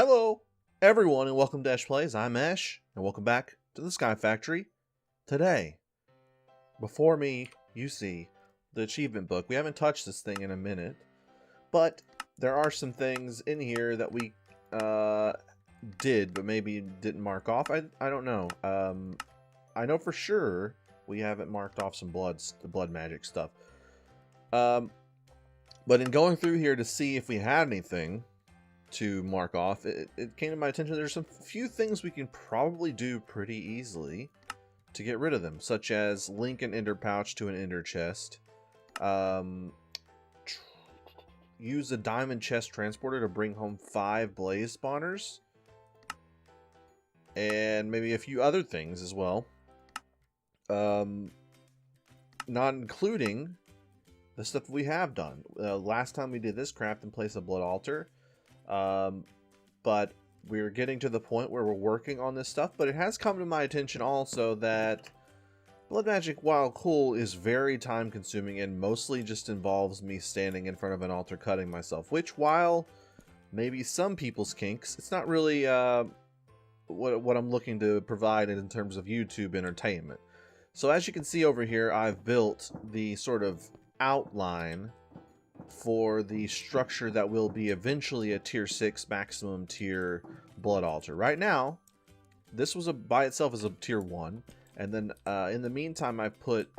Hello, everyone, and welcome to EchPlays. I'm Esh, and welcome back to the Sky Factory. Today, before me, you see the achievement book. We haven't touched this thing in a minute, but there are some things in here that we did, but maybe didn't mark off. I don't know. I know for sure we haven't marked off some the blood magic stuff. But in going through here to see if we had anything to mark off, it came to my attention there's some few things we can probably do pretty easily to get rid of them, such as link an ender pouch to an ender chest, use a diamond chest transporter to bring home 5 blaze spawners, and maybe a few other things as well, not including the stuff we have done. Last time we did this, craft and place a blood altar. But we're getting to the point where we're working on this stuff, but it has come to my attention also that blood magic, while cool, is very time consuming and mostly just involves me standing in front of an altar cutting myself, which, while maybe some people's kinks, it's not really what I'm looking to provide in terms of YouTube entertainment. So as you can see over here, I've built the sort of outline for the structure that will be eventually a tier 6 maximum tier blood altar. Right now, this was by itself is a tier 1, and then in the meantime I put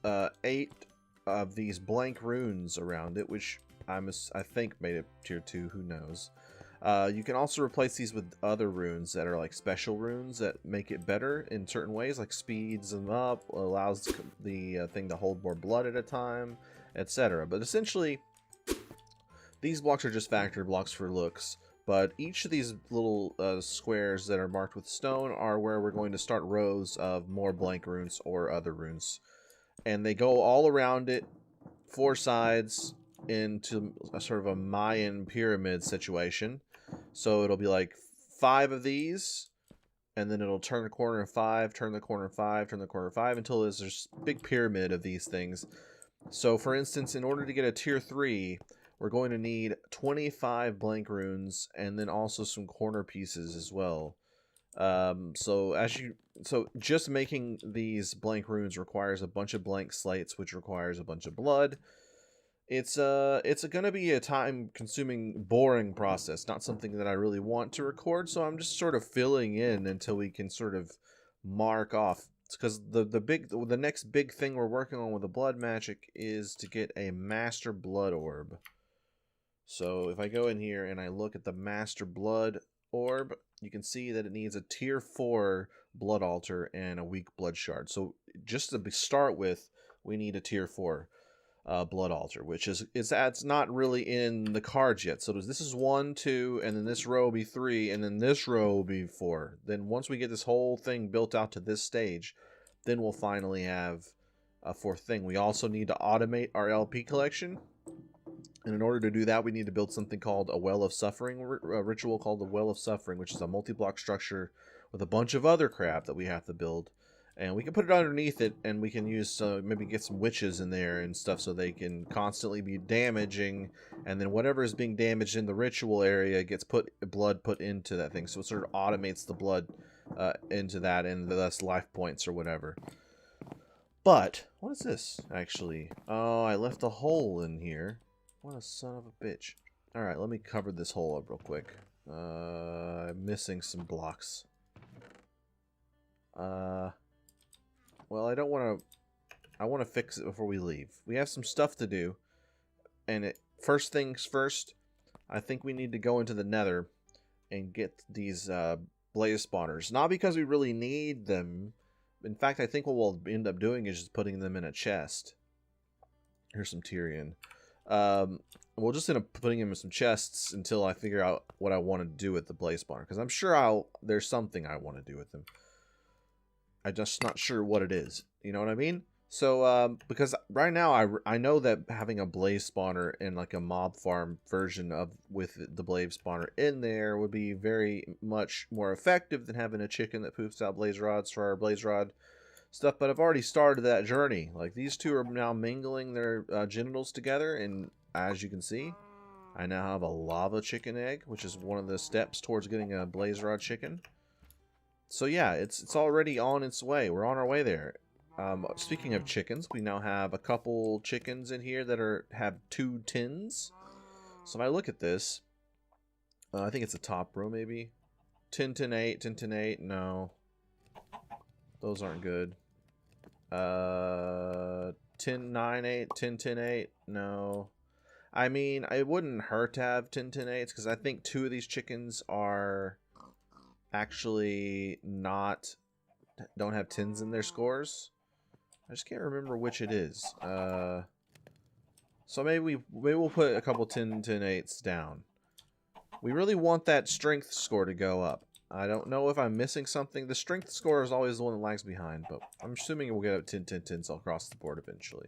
8 of these blank runes around it, which I think made it tier 2, who knows. You can also replace these with other runes that are like special runes that make it better in certain ways, like speeds them up, allows the thing to hold more blood at a time, etc. But essentially, these blocks are just factory blocks for looks, but each of these little squares that are marked with stone are where we're going to start rows of more blank runes or other runes. And they go all around it, 4 sides, into a sort of a Mayan pyramid situation. So it'll be like 5 of these, and then it'll turn the corner 5, turn the corner 5, turn the corner 5, until there's this big pyramid of these things. So for instance, in order to get a tier 3, we're going to need 25 blank runes and then also some corner pieces as well. So just making these blank runes requires a bunch of blank slates, which requires a bunch of blood. It's going to be a time-consuming, boring process, not something that I really want to record, so I'm just sort of filling in until we can sort of mark off. Because the next big thing we're working on with the blood magic is to get a master blood orb. So if I go in here and I look at the master blood orb, you can see that it needs a tier 4 blood altar and a weak blood shard. So just to start with, we need a tier 4 blood altar, which it's not really in the cards yet. So this is 1, 2, and then this row will be 3, and then this row will be 4. Then once we get this whole thing built out to this stage, then we'll finally have a 4th thing. We also need to automate our LP collection. And in order to do that, we need to build something called a Well of Suffering, a ritual called the Well of Suffering, which is a multi-block structure with a bunch of other crap that we have to build. And we can put it underneath it, and we can use maybe get some witches in there and stuff so they can constantly be damaging, and then whatever is being damaged in the ritual area gets blood put into that thing. So it sort of automates the blood into that, and thus life points or whatever. But what is this actually? Oh, I left a hole in here. What a son of a bitch. Alright, let me cover this hole up real quick. I'm missing some blocks. Well, I don't want to... I want to fix it before we leave. We have some stuff to do. And first things first, I think we need to go into the nether and get these blaze spawners. Not because we really need them. In fact, I think what we'll end up doing is just putting them in a chest. Here's some Tyrian. We'll just end up putting them in some chests until I figure out what I want to do with the blaze spawner, because I'm sure there's something I want to do with them. I'm just not sure what it is. You know what I mean? So, because right now I know that having a blaze spawner in like a mob farm version with the blaze spawner in there would be very much more effective than having a chicken that poofs out blaze rods for our blaze rod stuff. But I've already started that journey. Like, these two are now mingling their genitals together, and as you can see, I now have a lava chicken egg, which is one of the steps towards getting a blaze rod chicken. So yeah, it's already on its way. We're on our way there. Speaking of chickens, we now have a couple chickens in here that have 2 tins. So if I look at this, I think it's a top row maybe. 10, 10, 8, 10, 10, 8. No, those aren't good. 10, 9, 8, 10, 10, 8. No. I mean, it wouldn't hurt to have 10, 10, 8s because I think 2 of these chickens are actually don't have 10s in their scores. I just can't remember which it is. So maybe we'll put a couple 10, 10, 8s down. We really want that strength score to go up. I don't know if I'm missing something. The strength score is always the one that lags behind, but I'm assuming we'll get up 10, 10, 10s all across the board eventually.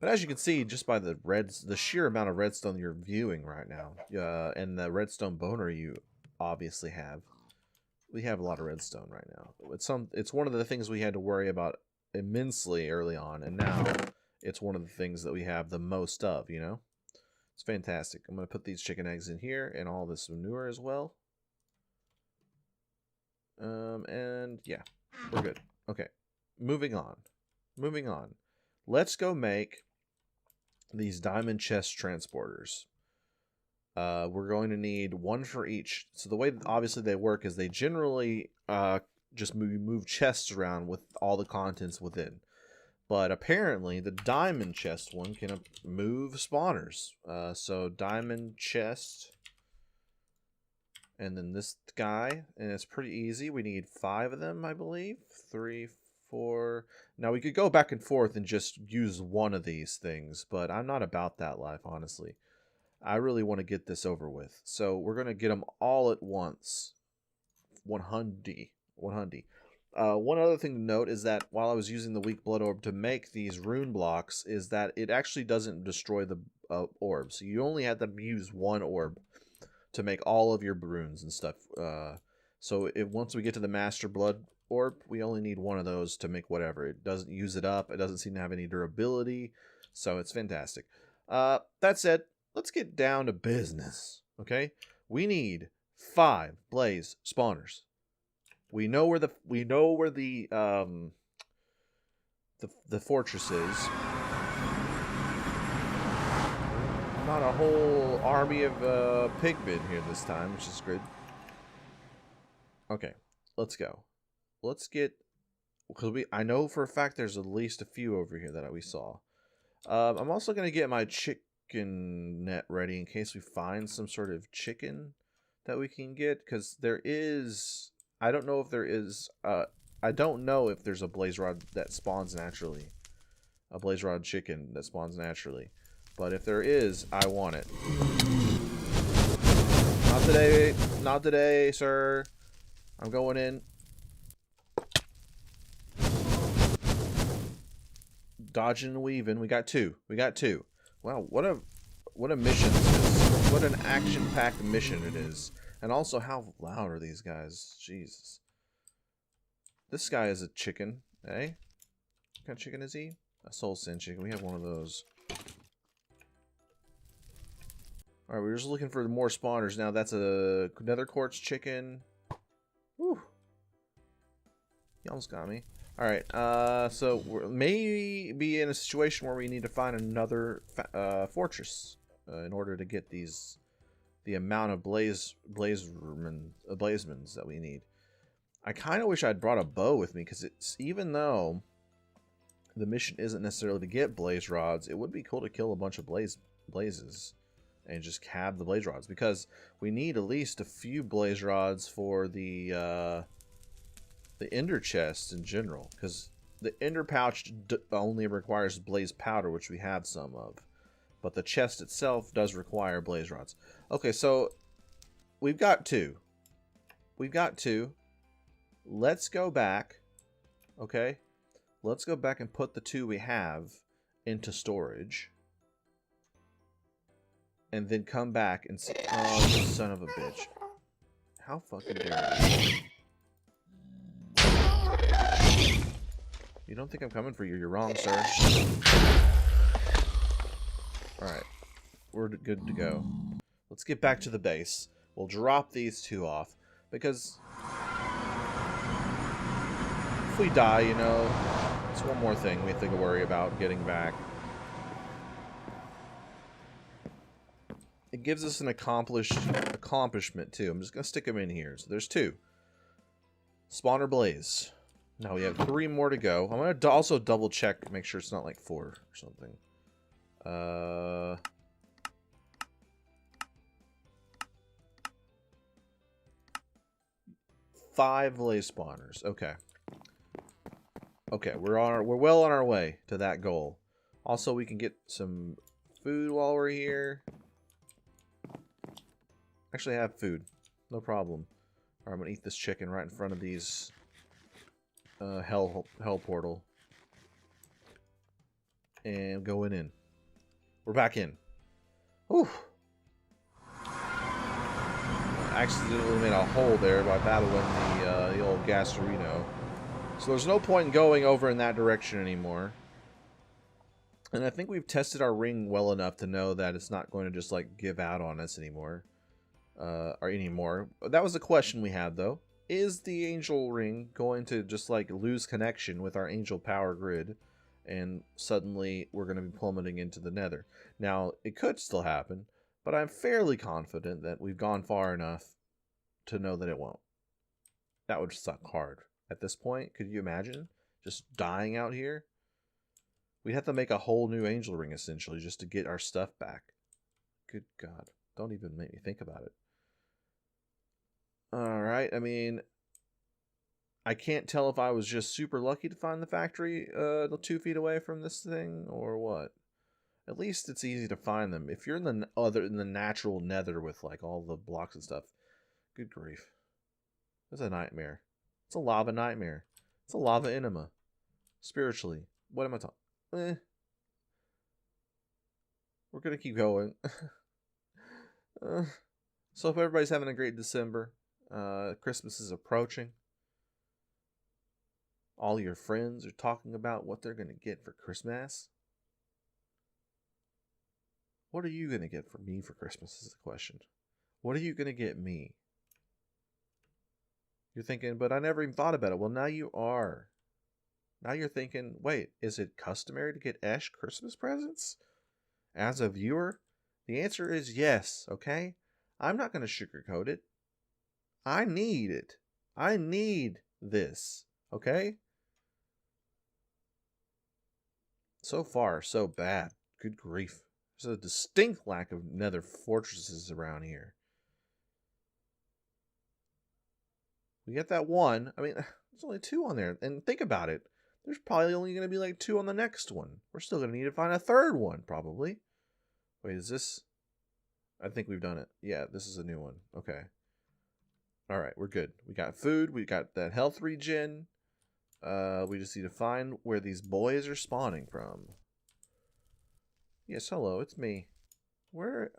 But as you can see, just by the sheer amount of redstone you're viewing right now, and the redstone boner you obviously have, we have a lot of redstone right now. It's one of the things we had to worry about immensely early on, and now it's one of the things that we have the most of, you know? It's fantastic. I'm going to put these chicken eggs in here and all this manure as well. And yeah, we're good. Okay, moving on. Let's go make these diamond chest transporters. We're going to need 1 for each. So the way that obviously they work is they generally just move chests around with all the contents within. But apparently the diamond chest one can move spawners. So diamond chest. And then this guy. And it's pretty easy. We need 5 of them, I believe. 3, 4. Now we could go back and forth and just use one of these things. But I'm not about that life, honestly. I really want to get this over with. So we're going to get them all at once. 100. One other thing to note is that while I was using the weak blood orb to make these rune blocks, is that it actually doesn't destroy the orb. So you only have to use 1 orb to make all of your runes and stuff. So once we get to the master blood orb, we only need 1 of those to make whatever. It doesn't use it up. It doesn't seem to have any durability. So it's fantastic. That said, let's get down to business. Okay, we need 5 blaze spawners. We know where the fortress is. Not a whole army of pigmen here this time, which is good. Okay, let's go. Let's get, because I know for a fact there's at least a few over here that we saw. I'm also gonna get my chicken net ready in case we find some sort of chicken that we can get, because there is. I don't know if there is. I don't know if there's a blaze rod that spawns naturally. A blaze rod chicken that spawns naturally. But if there is, I want it. Not today. Not today, sir. I'm going in. Dodging and weaving. We got 2. Wow, what a mission this is. What an action-packed mission it is. And also, how loud are these guys? Jesus. This guy is a chicken, eh? What kind of chicken is he? A soul sand chicken. We have one of those. Alright, we're just looking for more spawners now. That's a nether quartz chicken. Whew. He almost got me. Alright, so we may be in a situation where we need to find another fortress in order to get the amount of blazemans that we need. I kind of wish I'd brought a bow with me, because it's, even though the mission isn't necessarily to get blaze rods, it would be cool to kill a bunch of blazes and just have the blaze rods, because we need at least a few blaze rods for the ender chest in general, because the ender pouch only requires blaze powder, which we have some of. But the chest itself does require blaze rods. Okay, so we've got 2. Let's go back. Okay? Let's go back and put the 2 we have into storage. And then come back and see. Oh, you son of a bitch. How fucking dare you? You don't think I'm coming for you? You're wrong, sir. Alright. we're good to go. Let's get back to the base. We'll drop these two off, because if we die, you know, it's one more thing we have to worry about getting back. It gives us an accomplishment too. I'm just gonna stick them in here. So there's 2. Spawner blaze. Now we have 3 more to go. I'm gonna also double check, make sure it's not like 4 or something. 5 blaze spawners. Okay. Okay, we're well on our way to that goal. Also, we can get some food while we're here. Actually, I have food. No problem. Alright, I'm gonna eat this chicken right in front of these hell portal. And going in. We're back in. Whew. I accidentally made a hole there by battling the old Gastorino. So there's no point in going over in that direction anymore. And I think we've tested our ring well enough to know that it's not going to just like give out on us anymore. That was the question we had though. Is the angel ring going to just like lose connection with our angel power grid and suddenly we're going to be plummeting into the nether? Now, it could still happen, but I'm fairly confident that we've gone far enough to know that it won't. That would suck hard. At this point, could you imagine just dying out here? We'd have to make a whole new angel ring essentially just to get our stuff back. Good God. Don't even make me think about it. Alright, I mean, I can't tell if I was just super lucky to find the factory 2 feet away from this thing or what. At least it's easy to find them. If you're in the natural nether with like all the blocks and stuff, good grief. It's a nightmare. It's a lava nightmare. It's a lava enema. Spiritually. What am I talking? We're gonna keep going. So if everybody's having a great December, Christmas is approaching. All your friends are talking about what they're gonna get for Christmas. What are you gonna get for me for Christmas is the question. What are you gonna get me? You're thinking, but I never even thought about it. Well, now you are. Now you're thinking, wait, is it customary to get Esh Christmas presents? As a viewer, the answer is yes, okay? I'm not going to sugarcoat it. I need it. I need this, okay? So far, so bad. Good grief. There's a distinct lack of nether fortresses around here. We get that 1. I mean, there's only 2 on there. And think about it. There's probably only going to be like 2 on the next one. We're still going to need to find a 3rd one, probably. Wait, is this? I think we've done it. Yeah, this is a new one. Okay. Alright, we're good. We got food. We got that health regen. We just need to find where these boys are spawning from. Yes, hello, it's me. Where,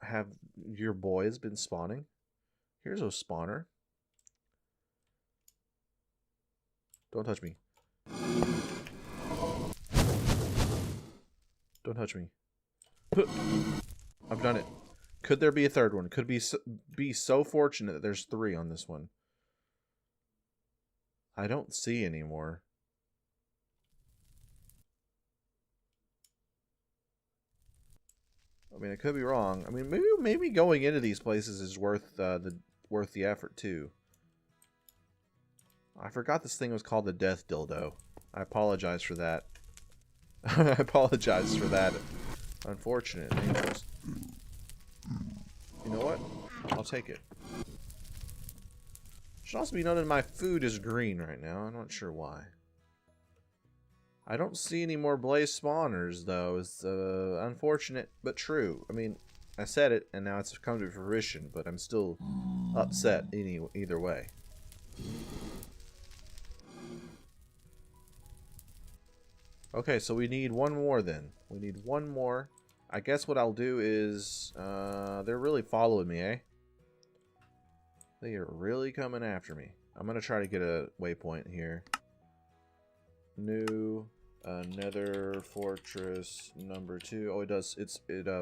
have your boys been spawning? Here's a spawner. Don't touch me. Don't touch me. I've done it. Could there be a 3rd one? Could be so fortunate that there's 3 on this one. I don't see any more. I mean, I could be wrong. I mean, maybe going into these places is worth the effort too. I forgot this thing was called the Death Dildo. I apologize for that. I apologize for that. Unfortunate. You know what? I'll take it. Should also be noted my food is green right now. I'm not sure why. I don't see any more blaze spawners though. It's unfortunate but true. I mean, I said it and now it's come to fruition, but I'm still upset either way. Okay, so we need 1 more then. We need 1 more. I guess what I'll do is, they're really following me, eh? They are really coming after me. I'm going to try to get a waypoint here. New, Nether fortress number 2. Oh, it does. It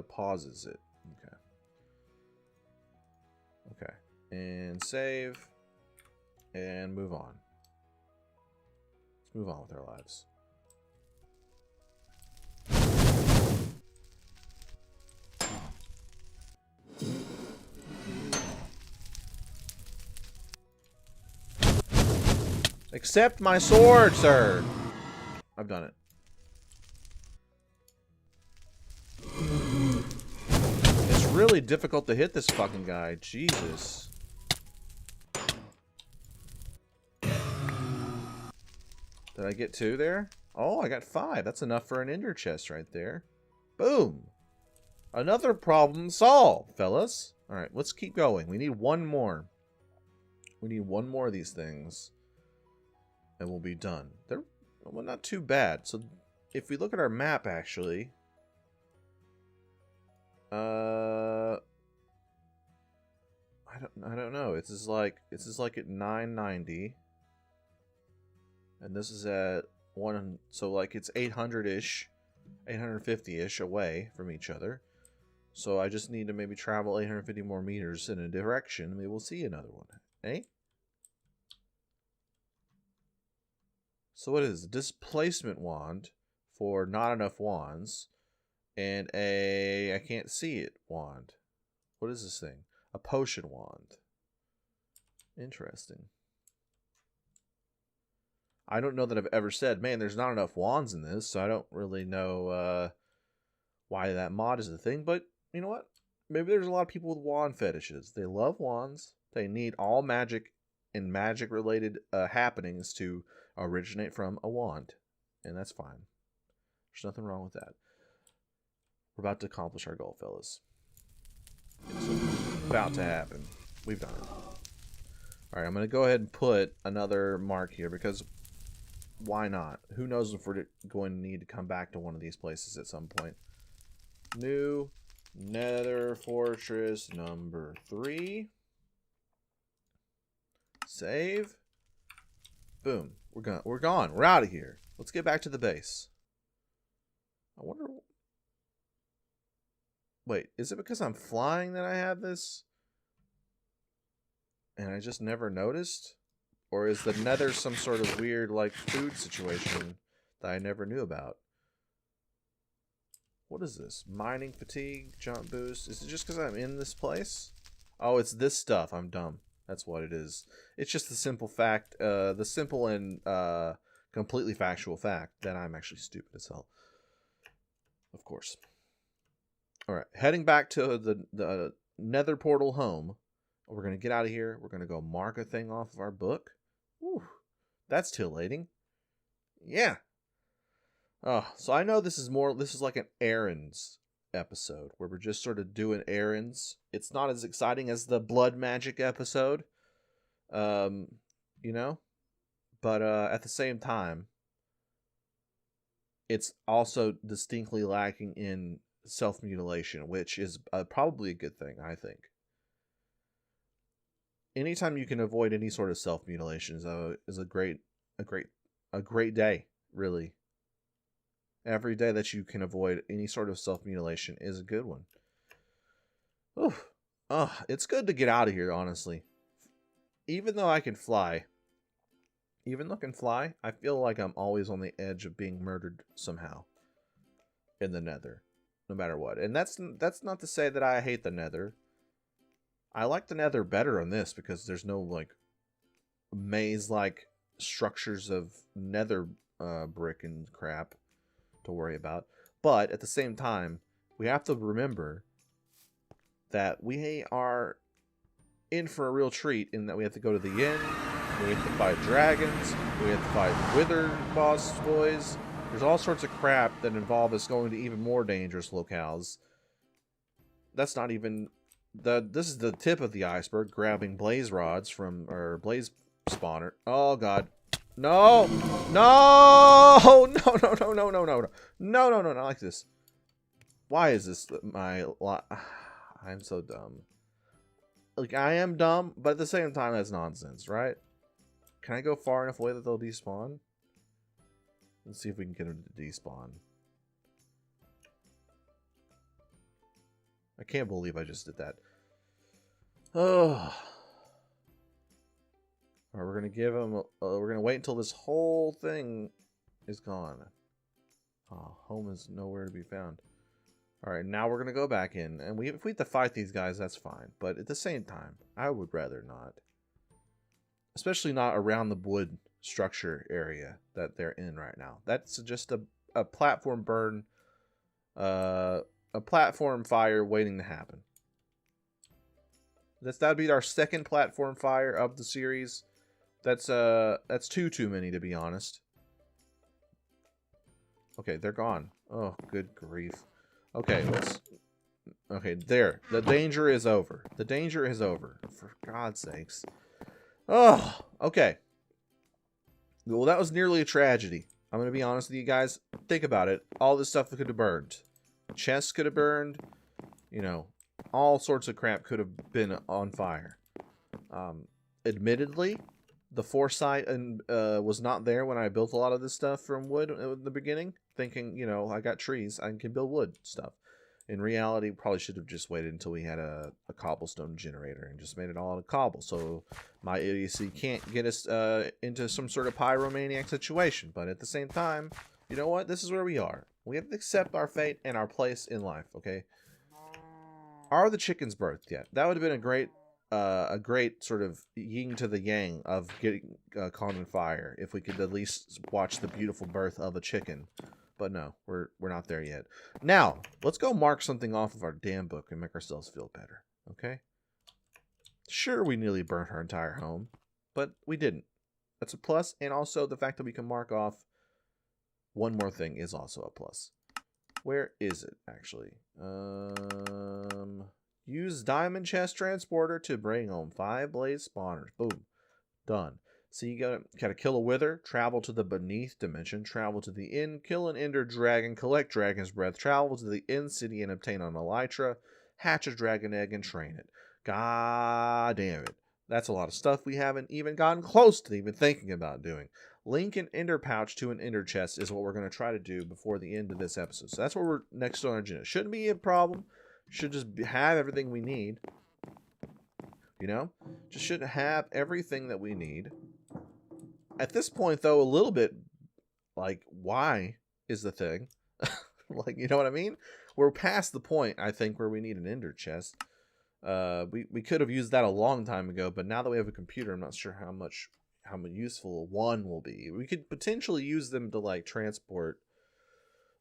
pauses it. Okay. Okay. And save. And move on. Let's move on with our lives. Accept my sword, sir! I've done it. It's really difficult to hit this fucking guy. Jesus. Did I get 2 there? Oh, I got 5. That's enough for an ender chest right there. Boom. Another problem solved, fellas. Alright, let's keep going. We need 1 more. We need 1 more of these things. And we'll be done. They're, well, not too bad. So, if we look at our map, actually... I don't know. This is like at 990. And this is at 1, so like it's 800-ish, 850-ish away from each other. So I just need to maybe travel 850 more meters in a direction. Maybe we'll see another one. Eh? So what is it? Displacement wand for not enough wands. And a, I can't see it, wand. What is this thing? A potion wand. Interesting. I don't know that I've ever said, man, there's not enough wands in this, so I don't really know why that mod is a thing. But you know what? Maybe there's a lot of people with wand fetishes. They love wands. They need all magic and magic-related happenings to originate from a wand. And that's fine. There's nothing wrong with that. We're about to accomplish our goal, fellas. It's about to happen. We've done it. Alright, I'm going to go ahead and put another mark here because why not? Who knows if we're going to need to come back to one of these places at some point. New Nether Fortress number 3. Save. Boom. We're gone. We're out of here. Let's get back to the base. I wonder... Wait, is it because I'm flying that I have this? And I just never noticed? Or is the nether some sort of weird, like, food situation that I never knew about? What is this? Mining fatigue, jump boost. Is it just because I'm in this place? Oh, it's this stuff. I'm dumb. That's what it is. It's just the simple fact, the simple and completely factual fact that I'm actually stupid as hell. Of course. Alright, heading back to the nether portal home. We're going to get out of here. We're going to go mark a thing off of our book. Whew, that's titillating. Yeah. Oh, so I know this is like an errands episode where we're just sort of doing errands. It's not as exciting as the blood magic episode. You know? But at the same time, it's also distinctly lacking in self-mutilation, which is probably a good thing, I think. Anytime you can avoid any sort of self-mutilation is a great day, really. Every day that you can avoid any sort of self-mutilation is a good one. Oof. It's good to get out of here, honestly. Even though I can fly, I feel like I'm always on the edge of being murdered somehow in the nether, no matter what. And that's not to say that I hate the nether. I like the nether better on this because there's no, like, maze-like structures of nether brick and crap to worry about. But at the same time, we have to remember that we are in for a real treat in that we have to go to the inn, we have to fight dragons, we have to fight wither boss boys. There's all sorts of crap that involve us going to even more dangerous locales. That's not even... This is the tip of the iceberg, grabbing blaze rods from, or blaze spawner. Oh god. No! No! No, no, no, no, no, no, no. No, no, no, not like this. Why is this my... I'm so dumb. Like, I am dumb, but at the same time, that's nonsense, right? Can I go far enough away that they'll despawn? Let's see if we can get him to despawn. I can't believe I just did that. Oh. Alright, we're gonna give him. We're gonna wait until this whole thing is gone. Oh, home is nowhere to be found. Alright, now we're gonna go back in, and if we have to fight these guys, that's fine. But at the same time, I would rather not. Especially not around the wood structure area that they're in right now. That's just a platform burn, a platform fire waiting to happen. That'd be our second platform fire of the series. That's too many, to be honest. Okay, they're gone. Oh, good grief. Okay, okay, there. The danger is over. The danger is over. For God's sakes. Oh, okay. Well, that was nearly a tragedy. I'm going to be honest with you guys. Think about it. All this stuff could have burned. Chests could have burned. You know, all sorts of crap could have been on fire. Admittedly, the foresight was not there when I built a lot of this stuff from wood in the beginning. Thinking, you know, I got trees. I can build wood stuff. In reality, probably should have just waited until we had a cobblestone generator and just made it all out of cobble. So my idiocy can't get us into some sort of pyromaniac situation. But at the same time, you know what? This is where we are. We have to accept our fate and our place in life, okay? Are the chickens birthed yet? That would have been a great sort of yin to the yang of getting caught on fire. If we could at least watch the beautiful birth of a chicken. But no, we're not there yet. Now, let's go mark something off of our damn book and make ourselves feel better, okay? Sure, we nearly burnt our entire home, but we didn't. That's a plus, and also the fact that we can mark off one more thing is also a plus. Where is it, actually? Use diamond chest transporter to bring home 5 blaze spawners. Boom. Done. So you gotta kill a wither, travel to the beneath dimension, travel to the inn, kill an ender dragon, collect dragon's breath, travel to the end city and obtain an elytra, hatch a dragon egg and train it. God damn it. That's a lot of stuff we haven't even gotten close to even thinking about doing. Link an ender pouch to an ender chest is what we're going to try to do before the end of this episode. So that's what we're next on our agenda. Shouldn't be a problem. Should just have everything we need. You know? Just should have everything that we need. At this point, though, a little bit, like, why is the thing? Like, you know what I mean? We're past the point, I think, where we need an ender chest. We could have used that a long time ago, but now that we have a computer, I'm not sure how useful one will be. We could potentially use them to, like, transport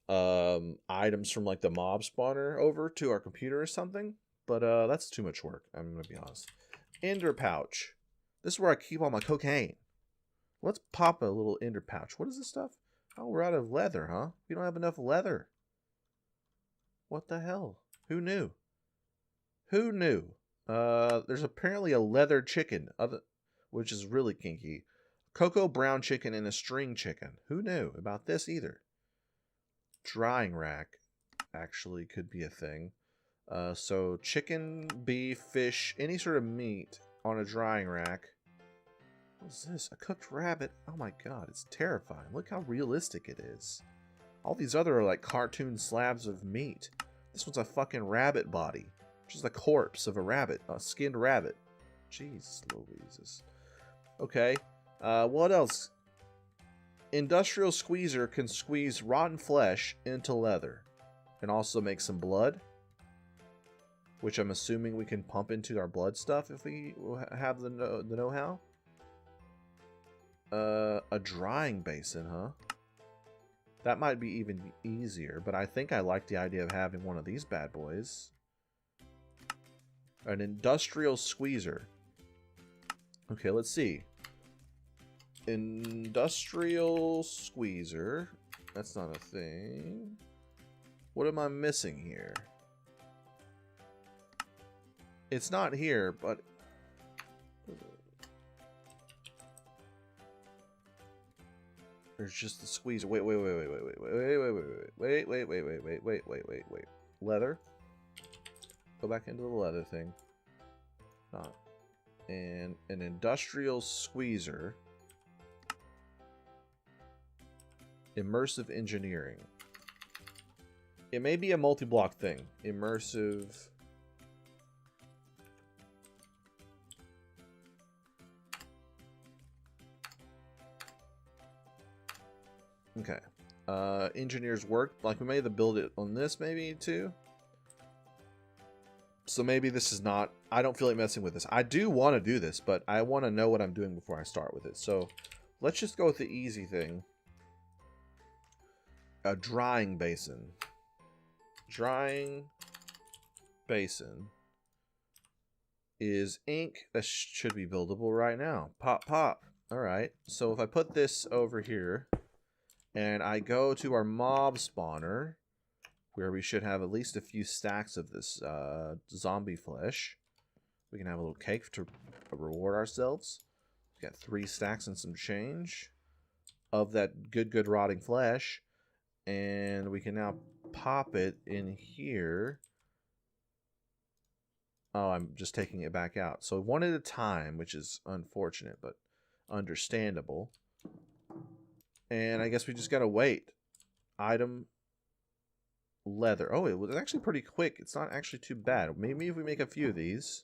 items from, like, the mob spawner over to our computer or something. But that's too much work, I'm going to be honest. Ender pouch. This is where I keep all my cocaine. Let's pop a little ender pouch. What is this stuff? Oh, we're out of leather, huh? We don't have enough leather. What the hell? Who knew? Who knew? There's apparently a leather chicken, which is really kinky. Cocoa brown chicken and a string chicken. Who knew about this either? Drying rack actually could be a thing. So chicken, beef, fish, any sort of meat on a drying rack. What's this? A cooked rabbit? Oh my god, it's terrifying. Look how realistic it is. All these other are like cartoon slabs of meat. This one's a fucking rabbit body. Just a corpse of a rabbit. A skinned rabbit. Jeez Louises. Okay. What else? Industrial squeezer can squeeze rotten flesh into leather. And also make some blood. Which I'm assuming we can pump into our blood stuff if we have the know-how. A drying basin, huh? That might be even easier, but I think I like the idea of having one of these bad boys. An industrial squeezer. Okay, let's see. Industrial squeezer. That's not a thing. What am I missing here? It's not here, but... There's just the squeezer. Wait. Leather. Go back into the leather thing. And an industrial squeezer. Immersive engineering. It may be a multi-block thing. Immersive. Okay. Engineers work. Like, we may have to build it on this maybe too. So maybe this is not... I don't feel like messing with this. I do want to do this, but I want to know what I'm doing before I start with it. So let's just go with the easy thing. A drying basin. Drying basin is ink. That should be buildable right now. Pop, pop. All right. So if I put this over here and I go to our mob spawner, where we should have at least a few stacks of this zombie flesh, we can have a little cake to reward ourselves. We got 3 stacks and some change of that good rotting flesh. And we can now pop it in here. Oh, I'm just taking it back out. So one at a time, which is unfortunate, but understandable. And I guess we just gotta wait. Item leather. Oh, it was actually pretty quick. It's not actually too bad. Maybe if we make a few of these.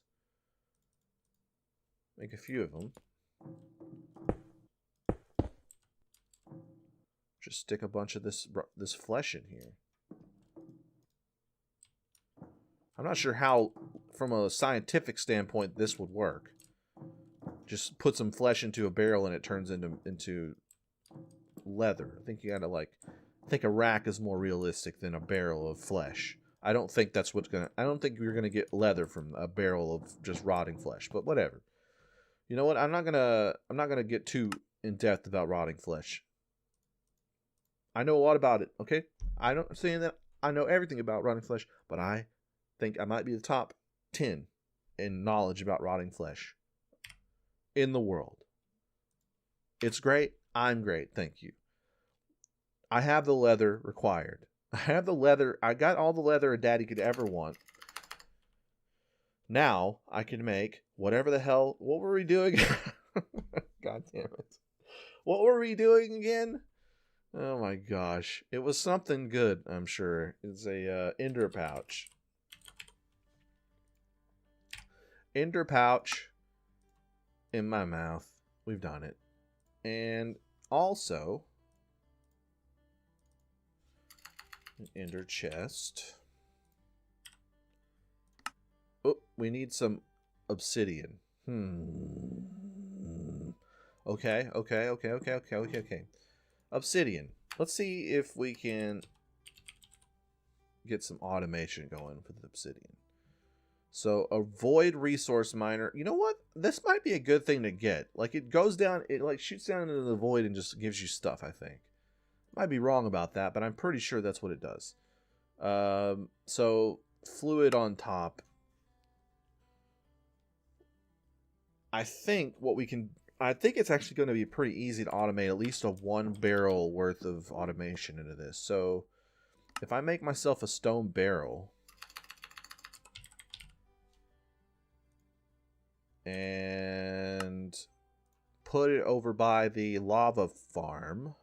Make a few of them. Just stick a bunch of this flesh in here. I'm not sure how, from a scientific standpoint, this would work. Just put some flesh into a barrel and it turns into leather. I think you gotta I think a rack is more realistic than a barrel of flesh. I don't think that's what's gonna. I don't think you're gonna get leather from a barrel of just rotting flesh. But whatever. You know what? I'm not gonna get too in depth about rotting flesh. I know a lot about it. Okay, I don't saying that I know everything about rotting flesh, but I think I might be the top 10 in knowledge about rotting flesh in the world. It's great. I'm great. Thank you. I have the leather required. I have the leather. I got all the leather a daddy could ever want. Now I can make whatever the hell. What were we doing? God damn it. What were we doing again? Oh my gosh. It was something good, I'm sure. It's a ender pouch. Ender pouch in my mouth. We've done it. And also an ender chest. Oh, we need some obsidian. Okay. Obsidian. Let's see if we can get some automation going for the obsidian. So a void resource miner. You know what? This might be a good thing to get. Like, it goes down, it like shoots down into the void and just gives you stuff, I think. Might be wrong about that, but I'm pretty sure that's what it does. So fluid on top. I think it's actually going to be pretty easy to automate at least a 1 barrel worth of automation into this. So if I make myself a stone barrel and put it over by the lava farm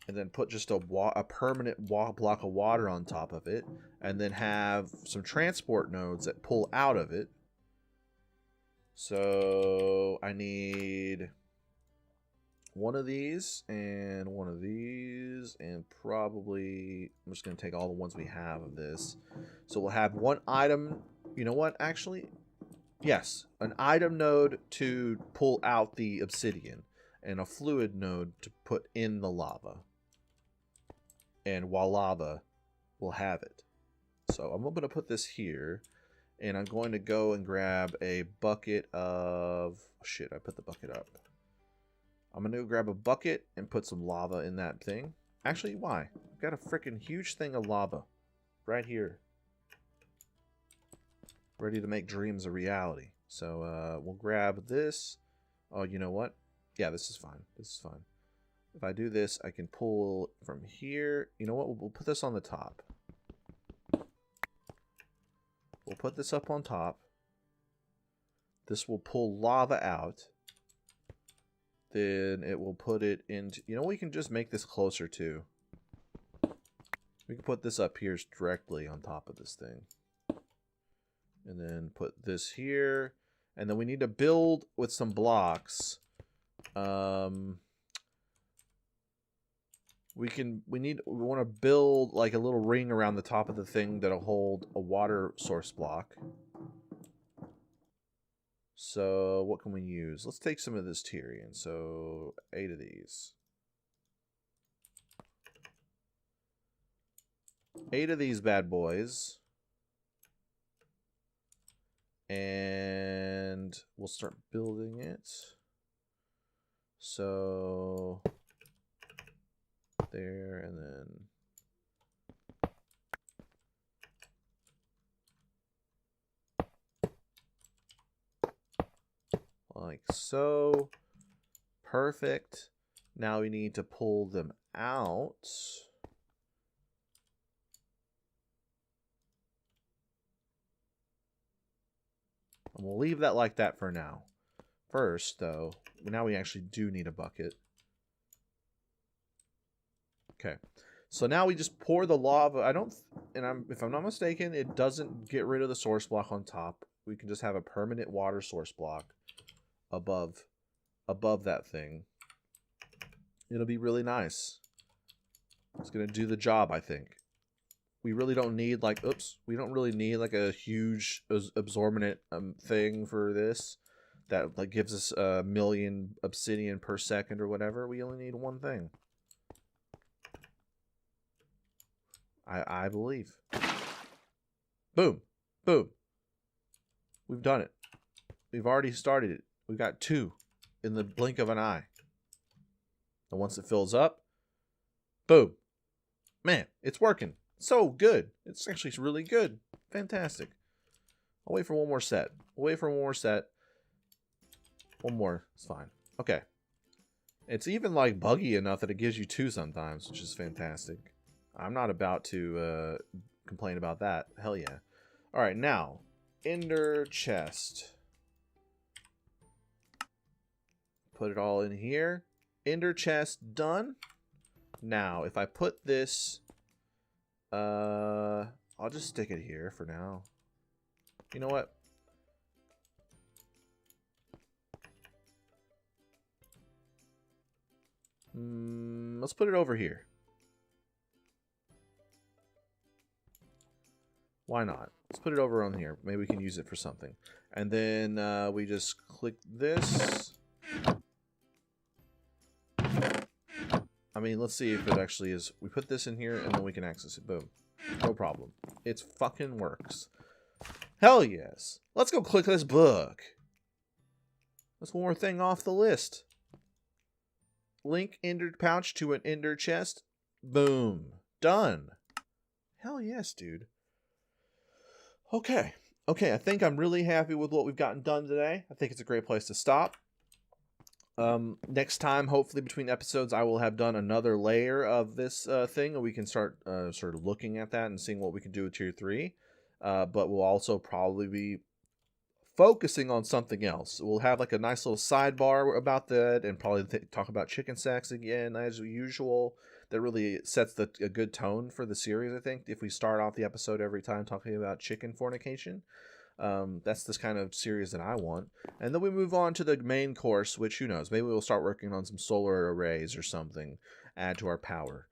and then put just a permanent block of water on top of it and then have some transport nodes that pull out of it. So I need one of these and one of these, and probably I'm just going to take all the ones we have of this. So we'll have one item. You know what? Actually, yes, an item node to pull out the obsidian and a fluid node to put in the lava. And voila, we'll have it. So I'm going to put this here. And I'm going to go and grab a bucket of... Shit, I put the bucket up. I'm going to go grab a bucket and put some lava in that thing. Actually, why? I've got a freaking huge thing of lava right here. Ready to make dreams a reality. So we'll grab this. Oh, you know what? Yeah, this is fine. This is fine. If I do this, I can pull from here. You know what? We'll put this on the top. We'll put this up on top. This will pull lava out. then it will put it into... You know, we can just make this closer too. We can put this up here directly on top of this thing. And then put this here. And then we need to build with some blocks. We want to build like a little ring around the top of the thing that'll hold a water source block. So what can we use? Let's take some of this Tyrian. So 8 of these. 8 of these bad boys. And we'll start building it. So there, and then like so. Perfect. Now we need to pull them out. And we'll leave that like that for now. First, though, now we actually do need a bucket. Okay. So now we just pour the lava. If I'm not mistaken, it doesn't get rid of the source block on top. We can just have a permanent water source block above that thing. It'll be really nice. It's going to do the job, I think. We really don't need like, we don't really need like a huge absorbent thing for this that like gives us 1 million obsidian per second or whatever. We only need one thing. I believe. Boom. Boom. We've done it. We've already started it. We've got 2 in the blink of an eye. And once it fills up, boom. Man, it's working. So good. It's actually really good. Fantastic. I'll wait for one more set. We'll wait for one more set. One more. It's fine. Okay. It's even like buggy enough that it gives you 2 sometimes, which is fantastic. I'm not about to complain about that. Hell yeah. Alright, now. Ender chest. Put it all in here. Ender chest done. Now, if I put this... I'll just stick it here for now. You know what? Let's put it over here. Why not? Let's put it over on here. Maybe we can use it for something. And then we just click this. I mean, let's see if it actually is. We put this in here, and then we can access it. Boom. No problem. It fucking works. Hell yes. Let's go click this book. That's one more thing off the list. Link Ender pouch to an Ender chest. Boom. Done. Hell yes, dude. Okay. Okay, I think I'm really happy with what we've gotten done today. I think it's a great place to stop. Next time, hopefully between episodes, I will have done another layer of this thing, and we can start sort of looking at that and seeing what we can do with tier 3. But we'll also probably be focusing on something else. We'll have like a nice little sidebar about that, and probably talk about chicken sacks again as usual. That really sets a good tone for the series, I think, if we start off the episode every time talking about chicken fornication. That's this kind of series that I want. And then we move on to the main course, which, who knows, maybe we'll start working on some solar arrays or something, add to our power.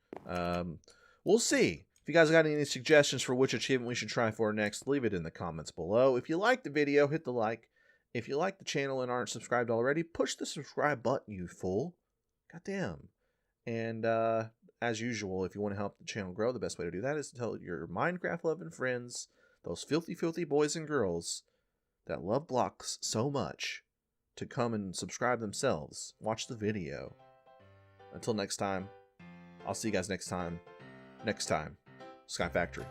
We'll see. If you guys got any suggestions for which achievement we should try for next, leave it in the comments below. If you liked the video, hit the like. If you like the channel and aren't subscribed already, push the subscribe button, you fool. Goddamn. And as usual, if you want to help the channel grow, the best way to do that is to tell your Minecraft-loving friends, those filthy, filthy boys and girls that love blocks so much, to come and subscribe themselves. Watch the video. Until next time, I'll see you guys next time. Sky Factory.